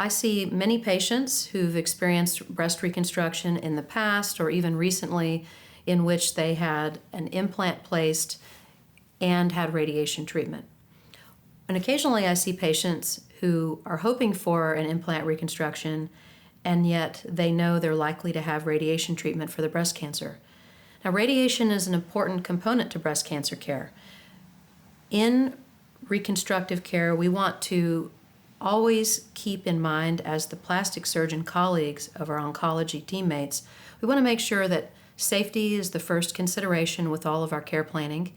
I see many patients who've experienced breast reconstruction in the past or even recently in which they had an implant placed and had radiation treatment. And occasionally I see patients who are hoping for an implant reconstruction and yet they know they're likely to have radiation treatment for the breast cancer. Now, radiation is an important component to breast cancer care. In reconstructive care, we want to always keep in mind, as the plastic surgeon colleagues of our oncology teammates, we want to make sure that safety is the first consideration with all of our care planning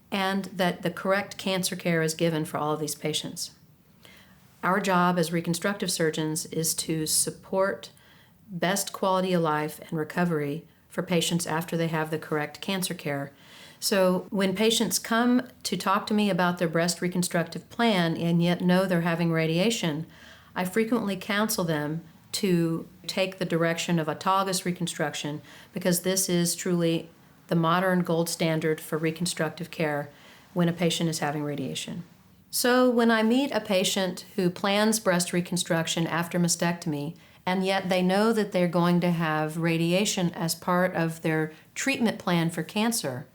and that the correct cancer care is given for all of these patients. Our job as reconstructive surgeons is to support best quality of life and recovery for patients after they have the correct cancer care. So when patients come to talk to me about their breast reconstructive plan and yet know they're having radiation, I frequently counsel them to take the direction of autologous reconstruction because this is truly the modern gold standard for reconstructive care when a patient is having radiation. So when I meet a patient who plans breast reconstruction after mastectomy and yet they know that they're going to have radiation as part of their treatment plan for cancer,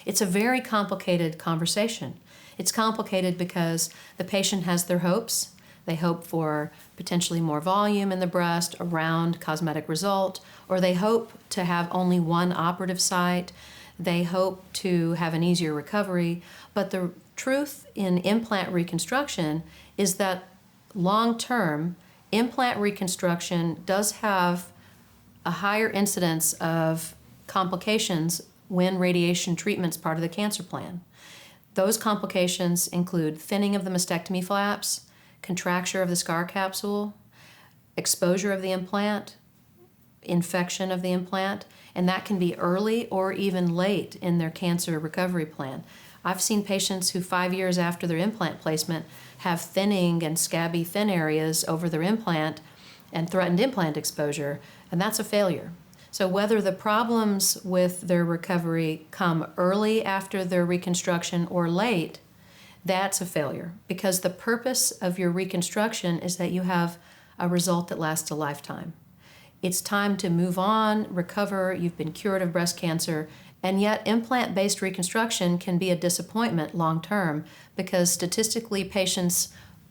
it's a very complicated conversation. It's complicated because the patient has their hopes. They hope for potentially more volume in the breast, a round cosmetic result, or they hope to have only one operative site. They hope to have an easier recovery. But the truth in implant reconstruction is that long-term, implant reconstruction does have a higher incidence of complications when radiation treatment is part of the cancer plan. Those complications include thinning of the mastectomy flaps, contracture of the scar capsule, exposure of the implant, infection of the implant, and that can be early or even late in their cancer recovery plan. I've seen patients who 5 years after their implant placement have thinning and scabby thin areas over their implant and threatened implant exposure, and that's a failure. So whether the problems with their recovery come early after their reconstruction or late, that's a failure because the purpose of your reconstruction is that you have a result that lasts a lifetime. It's time to move on, recover, you've been cured of breast cancer, and yet implant-based reconstruction can be a disappointment long-term because statistically patients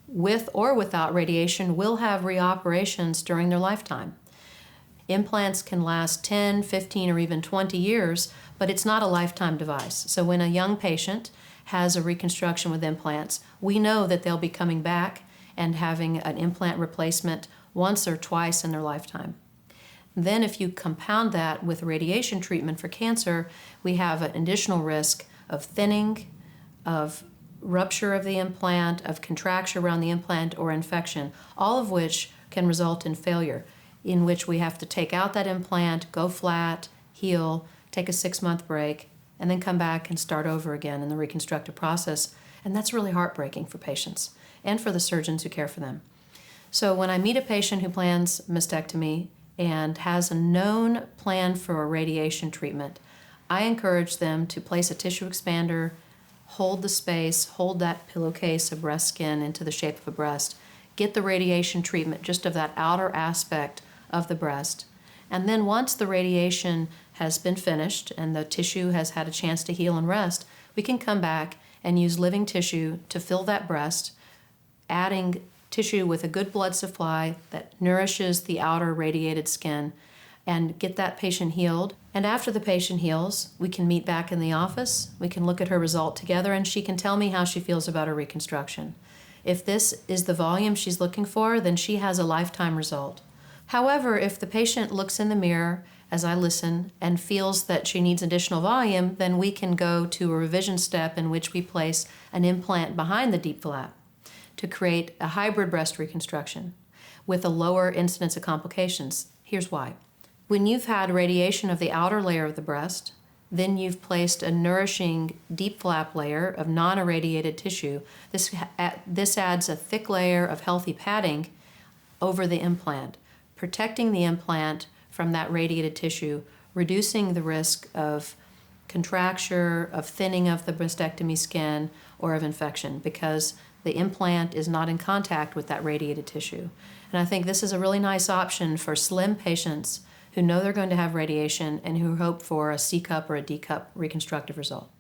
with or without radiation will have reoperations during their lifetime. Implants can last 10, 15, or even 20 years, but it's not a lifetime device. So when a young patient has a reconstruction with implants, we know that they'll be coming back and having an implant replacement once or twice in their lifetime. Then if you compound that with radiation treatment for cancer, we have an additional risk of thinning, of rupture of the implant, of contracture around the implant, or infection, all of which can result in failure, in which we have to take out that implant, go flat, heal, take a 6-month break, and then come back and start over again in the reconstructive process. And that's really heartbreaking for patients and for the surgeons who care for them. So when I meet a patient who plans mastectomy and has a known plan for a radiation treatment, I encourage them to place a tissue expander, hold the space, hold that pillowcase of breast skin into the shape of a breast, get the radiation treatment just of that outer aspect of the breast. And then once the radiation has been finished and the tissue has had a chance to heal and rest, we can come back and use living tissue to fill that breast, adding tissue with a good blood supply that nourishes the outer radiated skin and get that patient healed. And after the patient heals, we can meet back in the office, we can look at her result together, and she can tell me how she feels about her reconstruction. If this is the volume she's looking for, then she has a lifetime result. However, if the patient looks in the mirror as I listen and feels that she needs additional volume, then we can go to a revision step in which we place an implant behind the deep flap to create a hybrid breast reconstruction with a lower incidence of complications. Here's why. When you've had radiation of the outer layer of the breast, then you've placed a nourishing deep flap layer of non-irradiated tissue. This adds a thick layer of healthy padding over the implant, protecting the implant from that radiated tissue, reducing the risk of contracture, of thinning of the mastectomy skin, or of infection, because the implant is not in contact with that radiated tissue. And I think this is a really nice option for slim patients who know they're going to have radiation and who hope for a C-cup or a D-cup reconstructive result.